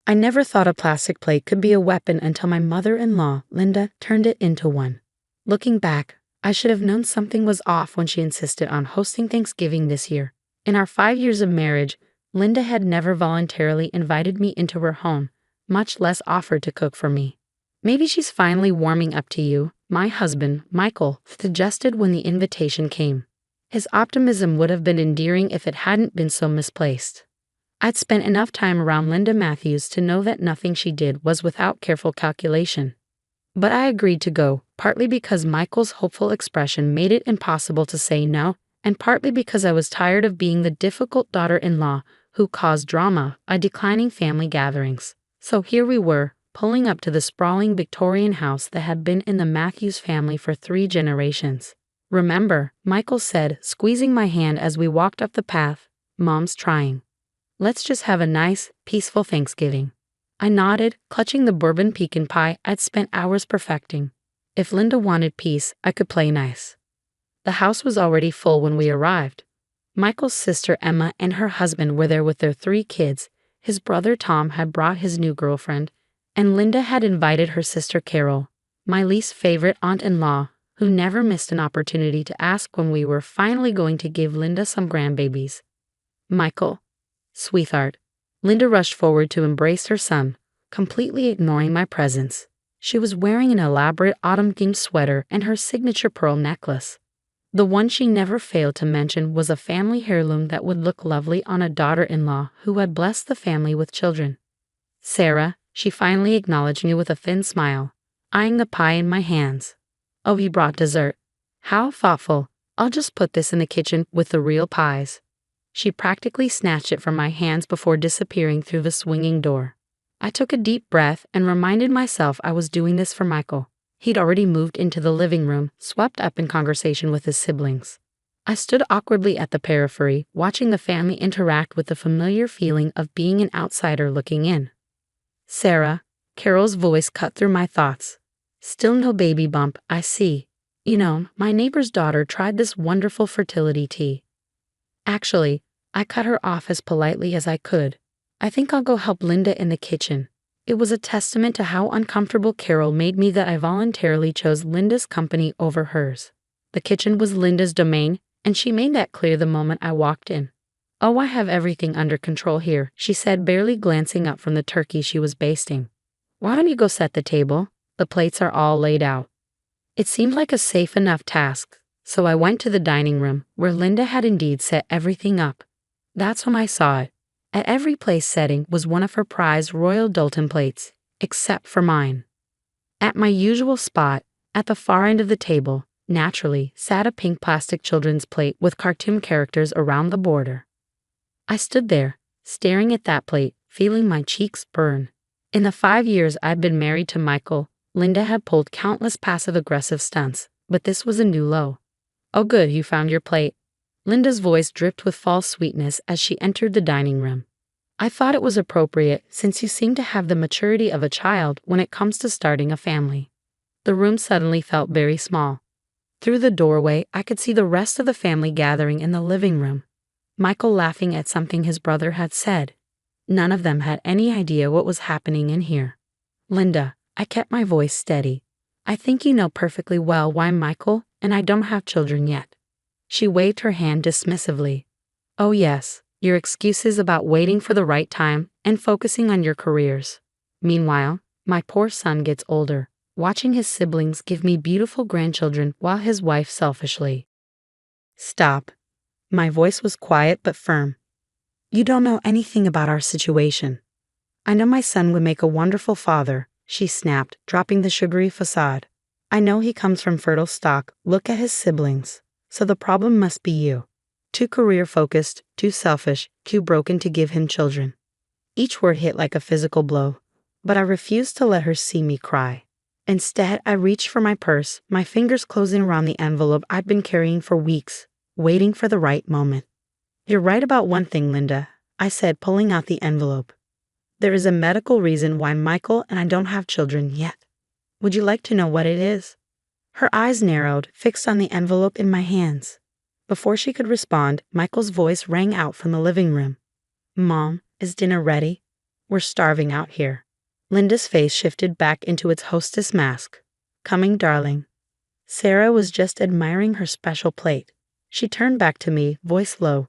I never thought a plastic plate could be a weapon until my mother-in-law, Linda, turned it into one. Looking back, I should have known something was off when she insisted on hosting Thanksgiving this year. In our 5 years of marriage, Linda had never voluntarily invited me into her home, much less offered to cook for me. Maybe she's finally warming up to you, my husband, Michael, suggested when the invitation came. His optimism would have been endearing if it hadn't been so misplaced. I'd spent enough time around Linda Matthews to know that nothing she did was without careful calculation. But I agreed to go, partly because Michael's hopeful expression made it impossible to say no, and partly because I was tired of being the difficult daughter-in-law who caused drama by declining family gatherings. So here we were, pulling up to the sprawling Victorian house that had been in the Matthews family for 3 generations. "Remember," Michael said, squeezing my hand as we walked up the path, "Mom's trying. Let's just have a nice, peaceful Thanksgiving." I nodded, clutching the bourbon pecan pie I'd spent hours perfecting. If Linda wanted peace, I could play nice. The house was already full when we arrived. Michael's sister Emma and her husband were there with their 3 kids, his brother Tom had brought his new girlfriend, and Linda had invited her sister Carol, my least favorite aunt-in-law, who never missed an opportunity to ask when we were finally going to give Linda some grandbabies. "Michael, sweetheart." Linda rushed forward to embrace her son, completely ignoring my presence. She was wearing an elaborate autumn-themed sweater and her signature pearl necklace. The one she never failed to mention was a family heirloom that would look lovely on a daughter-in-law who had blessed the family with children. "Sarah," she finally acknowledged me with a thin smile, eyeing the pie in my hands. "Oh, you brought dessert. How thoughtful. I'll just put this in the kitchen with the real pies." She practically snatched it from my hands before disappearing through the swinging door. I took a deep breath and reminded myself I was doing this for Michael. He'd already moved into the living room, swept up in conversation with his siblings. I stood awkwardly at the periphery, watching the family interact with the familiar feeling of being an outsider looking in. "Sarah," Carol's voice cut through my thoughts. "Still no baby bump, I see. You know, my neighbor's daughter tried this wonderful fertility tea." Actually, I cut her off as politely as I could. "I think I'll go help Linda in the kitchen." It was a testament to how uncomfortable Carol made me that I voluntarily chose Linda's company over hers. The kitchen was Linda's domain, and she made that clear the moment I walked in. "Oh, I have everything under control here," she said, barely glancing up from the turkey she was basting. "Why don't you go set the table? The plates are all laid out." It seemed like a safe enough task, so I went to the dining room, where Linda had indeed set everything up. That's when I saw it. At every place setting was one of her prized Royal Doulton plates, except for mine. At my usual spot, at the far end of the table, naturally, sat a pink plastic children's plate with cartoon characters around the border. I stood there, staring at that plate, feeling my cheeks burn. In the 5 years I'd been married to Michael, Linda had pulled countless passive-aggressive stunts, but this was a new low. "Oh good, you found your plate." Linda's voice dripped with false sweetness as she entered the dining room. "I thought it was appropriate since you seem to have the maturity of a child when it comes to starting a family." The room suddenly felt very small. Through the doorway, I could see the rest of the family gathering in the living room, Michael laughing at something his brother had said. None of them had any idea what was happening in here. "Linda," I kept my voice steady, "I think you know perfectly well why Michael and I don't have children yet." She waved her hand dismissively. "Oh yes, your excuses about waiting for the right time and focusing on your careers. Meanwhile, my poor son gets older, watching his siblings give me beautiful grandchildren while his wife selfishly." "Stop." My voice was quiet but firm. "You don't know anything about our situation." "I know my son would make a wonderful father," she snapped, dropping the sugary facade. "I know he comes from fertile stock. Look at his siblings. So the problem must be you. Too career-focused, too selfish, too broken to give him children." Each word hit like a physical blow, but I refused to let her see me cry. Instead, I reached for my purse, my fingers closing around the envelope I'd been carrying for weeks, waiting for the right moment. "You're right about one thing, Linda," I said, pulling out the envelope. "There is a medical reason why Michael and I don't have children yet. Would you like to know what it is?" Her eyes narrowed, fixed on the envelope in my hands. Before she could respond, Michael's voice rang out from the living room. "Mom, is dinner ready?" We're starving out here. Linda's face shifted back into its hostess mask. Coming, darling. Sarah was just admiring her special plate. She turned back to me, voice low.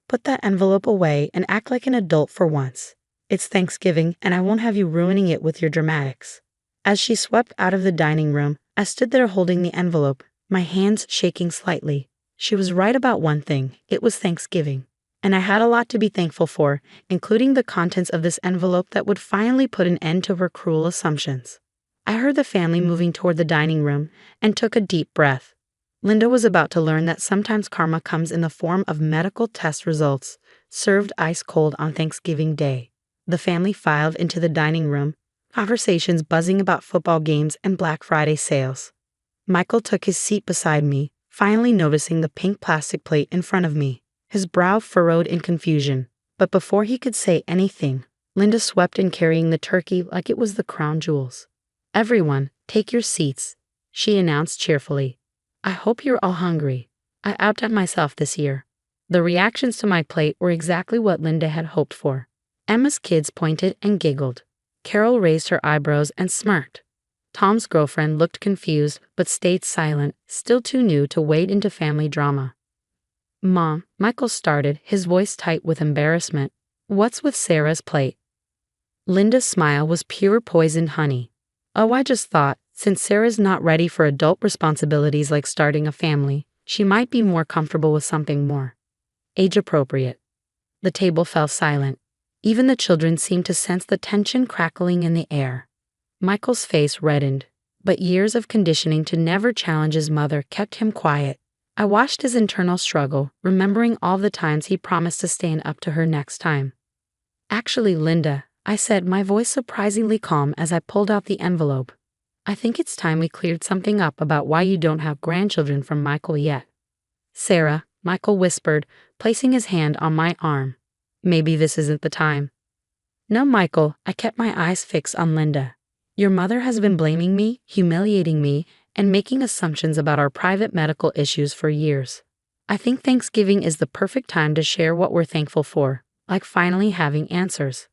Put that envelope away and act like an adult for once. It's Thanksgiving, and I won't have you ruining it with your dramatics. As she swept out of the dining room, I stood there holding the envelope, my hands shaking slightly. She was right about one thing. It was Thanksgiving. And I had a lot to be thankful for, including the contents of this envelope that would finally put an end to her cruel assumptions. I heard the family moving toward the dining room and took a deep breath. Linda was about to learn that sometimes karma comes in the form of medical test results, served ice cold on Thanksgiving Day. The family filed into the dining room, conversations buzzing about football games and Black Friday sales. Michael took his seat beside me, finally noticing the pink plastic plate in front of me, his brow furrowed in confusion. But before he could say anything, Linda swept in carrying the turkey like it was the crown jewels. Everyone, take your seats, she announced cheerfully. I hope you're all hungry. I outdone myself this year. The reactions to my plate were exactly what Linda had hoped for. Emma's kids pointed and giggled. Carol raised her eyebrows and smirked. Tom's girlfriend looked confused but stayed silent, still too new to wade into family drama. Mom, Michael started, his voice tight with embarrassment. What's with Sarah's plate? Linda's smile was pure poisoned honey. Oh, I just thought, since Sarah's not ready for adult responsibilities like starting a family, she might be more comfortable with something more age-appropriate. The table fell silent. Even the children seemed to sense the tension crackling in the air. Michael's face reddened, but years of conditioning to never challenge his mother kept him quiet. I watched his internal struggle, remembering all the times he promised to stand up to her next time. Actually, Linda, I said, my voice surprisingly calm as I pulled out the envelope. I think it's time we cleared something up about why you don't have grandchildren from Michael yet. Sarah, Michael whispered, placing his hand on my arm. Maybe this isn't the time. No, Michael, I kept my eyes fixed on Linda. Your mother has been blaming me, humiliating me, and making assumptions about our private medical issues for years. I think Thanksgiving is the perfect time to share what we're thankful for, like finally having answers.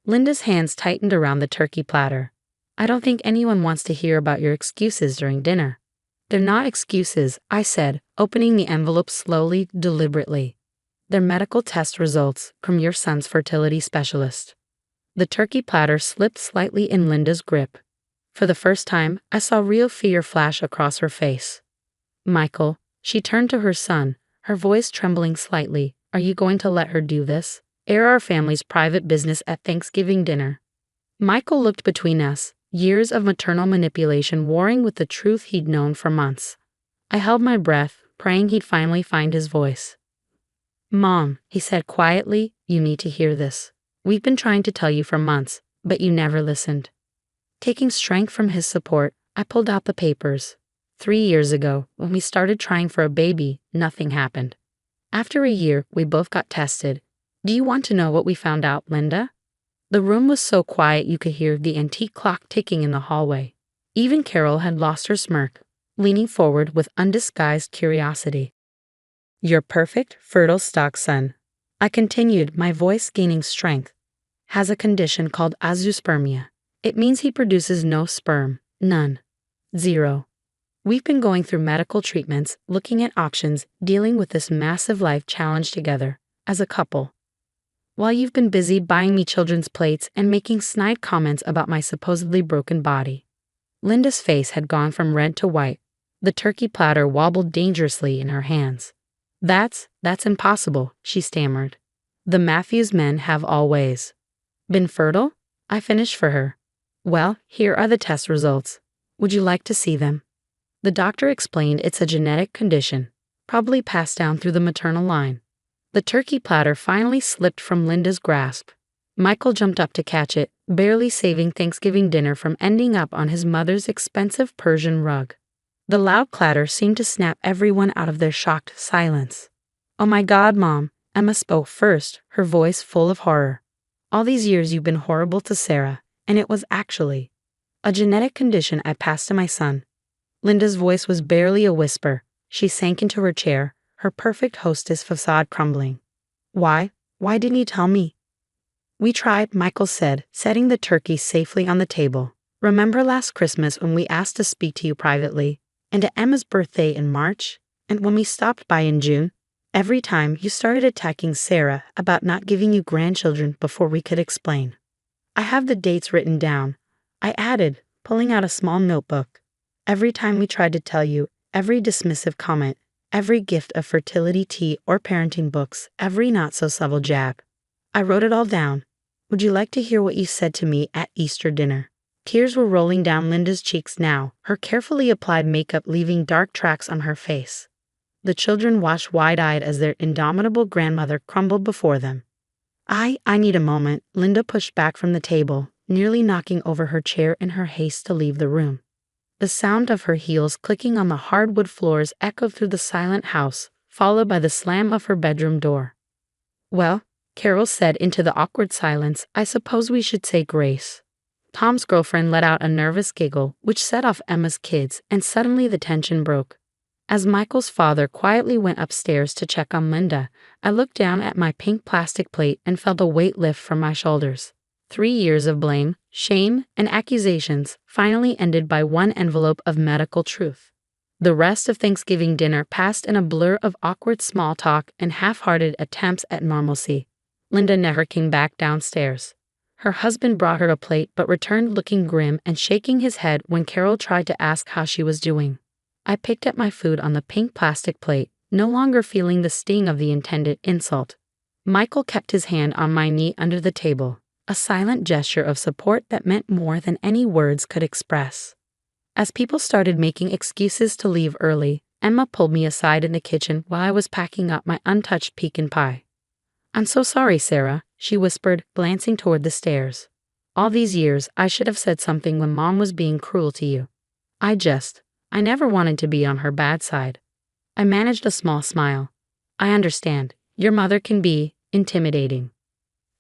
Linda's hands tightened around the turkey platter. I don't think anyone wants to hear about your excuses during dinner. They're not excuses, I said, opening the envelope slowly, deliberately. They're medical test results from your son's fertility specialist. The turkey platter slipped slightly in Linda's grip. For the first time, I saw real fear flash across her face. Michael, she turned to her son, her voice trembling slightly. Are you going to let her do this? Air our family's private business at Thanksgiving dinner? Michael looked between us, years of maternal manipulation warring with the truth he'd known for months. I held my breath, praying he'd finally find his voice. Mom, he said quietly, you need to hear this. We've been trying to tell you for months, but you never listened. Taking strength from his support, I pulled out the papers. 3 years ago, when we started trying for a baby, nothing happened. After a year, we both got tested. Do you want to know what we found out, Linda? The room was so quiet you could hear the antique clock ticking in the hallway. Even Carol had lost her smirk, leaning forward with undisguised curiosity. Your perfect, fertile stock son, I continued, my voice gaining strength, has a condition called azoospermia. It means he produces no sperm, none, zero. We've been going through medical treatments, looking at options, dealing with this massive life challenge together, as a couple. While you've been busy buying me children's plates and making snide comments about my supposedly broken body. Linda's face had gone from red to white. The turkey platter wobbled dangerously in her hands. That's impossible, she stammered. The Matthews men have always been fertile? I finished for her. Well, here are the test results. Would you like to see them? The doctor explained it's a genetic condition, probably passed down through the maternal line. The turkey platter finally slipped from Linda's grasp. Michael jumped up to catch it, barely saving Thanksgiving dinner from ending up on his mother's expensive Persian rug. The loud clatter seemed to snap everyone out of their shocked silence. Oh my God, Mom, Emma spoke first, her voice full of horror. All these years you've been horrible to Sarah, and it was actually a genetic condition I passed to my son. Linda's voice was barely a whisper. She sank into her chair, her perfect hostess facade crumbling. Why didn't you tell me? We tried, Michael said, setting the turkey safely on the table. Remember last Christmas when we asked to speak to you privately? And at Emma's birthday in March? And when we stopped by in June? Every time you started attacking Sarah about not giving you grandchildren before we could explain. I have the dates written down, I added, pulling out a small notebook. Every time we tried to tell you, every dismissive comment, every gift of fertility tea or parenting books, every not-so-subtle jab. I wrote it all down. Would you like to hear what you said to me at Easter dinner? Tears were rolling down Linda's cheeks now, her carefully applied makeup leaving dark tracks on her face. The children watched wide-eyed as their indomitable grandmother crumbled before them. I need a moment, Linda pushed back from the table, nearly knocking over her chair in her haste to leave the room. The sound of her heels clicking on the hardwood floors echoed through the silent house, followed by the slam of her bedroom door. Well, Carol said into the awkward silence, I suppose we should say grace. Tom's girlfriend let out a nervous giggle, which set off Emma's kids, and suddenly the tension broke. As Michael's father quietly went upstairs to check on Linda, I looked down at my pink plastic plate and felt a weight lift from my shoulders. 3 years of blame, shame, and accusations finally ended by one envelope of medical truth. The rest of Thanksgiving dinner passed in a blur of awkward small talk and half-hearted attempts at normalcy. Linda never came back downstairs. Her husband brought her a plate but returned looking grim and shaking his head when Carol tried to ask how she was doing. I picked at my food on the pink plastic plate, no longer feeling the sting of the intended insult. Michael kept his hand on my knee under the table, a silent gesture of support that meant more than any words could express. As people started making excuses to leave early, Emma pulled me aside in the kitchen while I was packing up my untouched pecan pie. I'm so sorry, Sarah, she whispered, glancing toward the stairs. All these years, I should have said something when Mom was being cruel to you. I never wanted to be on her bad side. I managed a small smile. I understand. Your mother can be intimidating.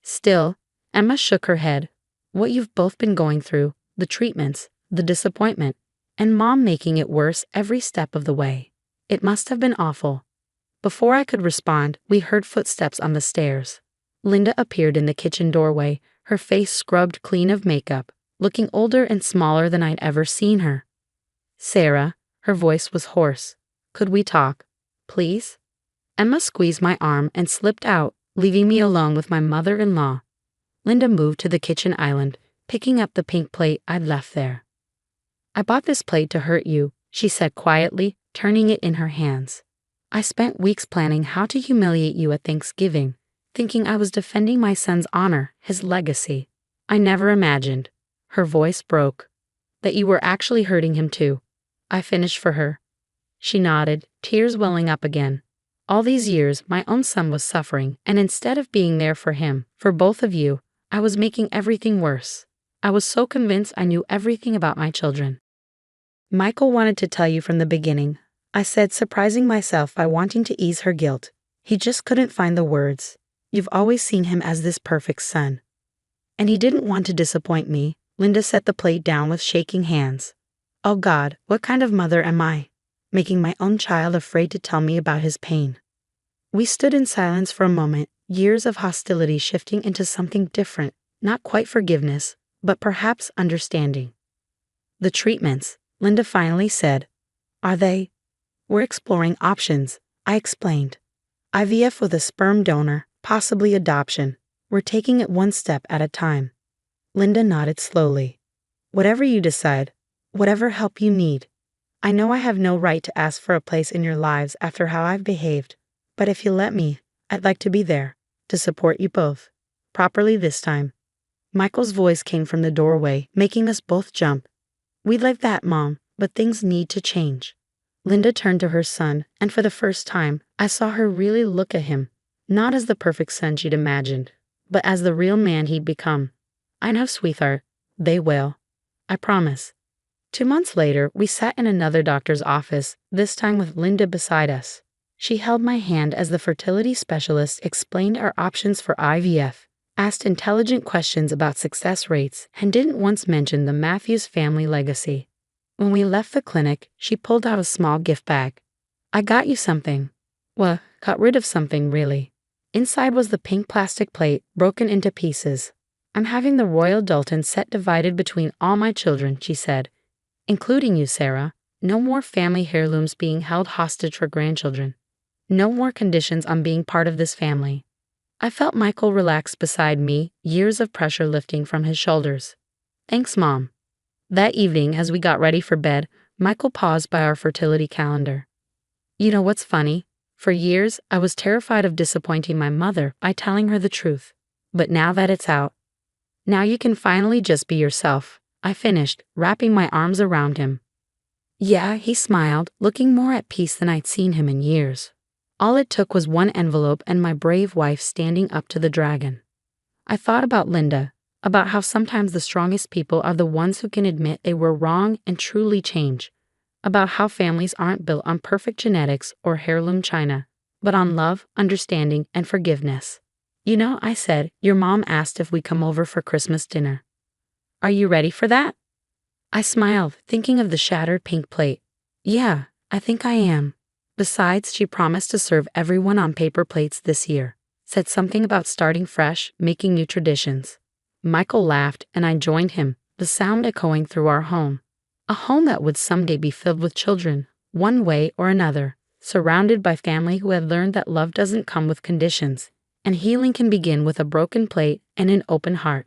Still, Emma shook her head. What you've both been going through, the treatments, the disappointment, and Mom making it worse every step of the way. It must have been awful. Before I could respond, we heard footsteps on the stairs. Linda appeared in the kitchen doorway, her face scrubbed clean of makeup, looking older and smaller than I'd ever seen her. Sarah, her voice was hoarse. Could we talk, please? Emma squeezed my arm and slipped out, leaving me alone with my mother-in-law. Linda moved to the kitchen island, picking up the pink plate I'd left there. I bought this plate to hurt you, she said quietly, turning it in her hands. I spent weeks planning how to humiliate you at Thanksgiving, thinking I was defending my son's honor, his legacy. I never imagined, her voice broke, that you were actually hurting him too. I finished for her. She nodded, tears welling up again. All these years, my own son was suffering, and instead of being there for him, for both of you, I was making everything worse. I was so convinced I knew everything about my children. Michael wanted to tell you from the beginning, I said, surprising myself by wanting to ease her guilt. He just couldn't find the words. You've always seen him as this perfect son. And he didn't want to disappoint me. Linda set the plate down with shaking hands. Oh God, what kind of mother am I? Making my own child afraid to tell me about his pain. We stood in silence for a moment, years of hostility shifting into something different, not quite forgiveness, but perhaps understanding. The treatments, Linda finally said. Are they? We're exploring options, I explained. IVF with a sperm donor, possibly adoption. We're taking it one step at a time. Linda nodded slowly. Whatever you decide, whatever help you need. I know I have no right to ask for a place in your lives after how I've behaved, but if you let me, I'd like to be there, to support you both. Properly this time. Michael's voice came from the doorway, making us both jump. We like that, Mom, but things need to change. Linda turned to her son, and for the first time, I saw her really look at him, not as the perfect son she'd imagined, but as the real man he'd become. I know, sweetheart. They will. I promise. 2 months later, we sat in another doctor's office, this time with Linda beside us. She held my hand as the fertility specialist explained our options for IVF, asked intelligent questions about success rates, and didn't once mention the Matthews family legacy. When we left the clinic, she pulled out a small gift bag. I got you something. Well, got rid of something, really. Inside was the pink plastic plate, broken into pieces. "I'm having the Royal Dalton set divided between all my children," she said, "including you, Sarah. No more family heirlooms being held hostage for grandchildren. No more conditions on being part of this family." I felt Michael relax beside me, years of pressure lifting from his shoulders. "Thanks, Mom." That evening, as we got ready for bed, Michael paused by our fertility calendar. "You know what's funny? For years, I was terrified of disappointing my mother by telling her the truth. But now that it's out, now you can finally just be yourself," I finished, wrapping my arms around him. "Yeah," he smiled, looking more at peace than I'd seen him in years. All it took was one envelope and my brave wife standing up to the dragon. I thought about Linda, about how sometimes the strongest people are the ones who can admit they were wrong and truly change, about how families aren't built on perfect genetics or heirloom china, but on love, understanding, and forgiveness. "You know," I said, "your mom asked if we come over for Christmas dinner. Are you ready for that?" I smiled, thinking of the shattered pink plate. "Yeah, I think I am." Besides, she promised to serve everyone on paper plates this year. Said something about starting fresh, making new traditions. Michael laughed, and I joined him, the sound echoing through our home. A home that would someday be filled with children, one way or another, surrounded by family who had learned that love doesn't come with conditions, and healing can begin with a broken plate and an open heart.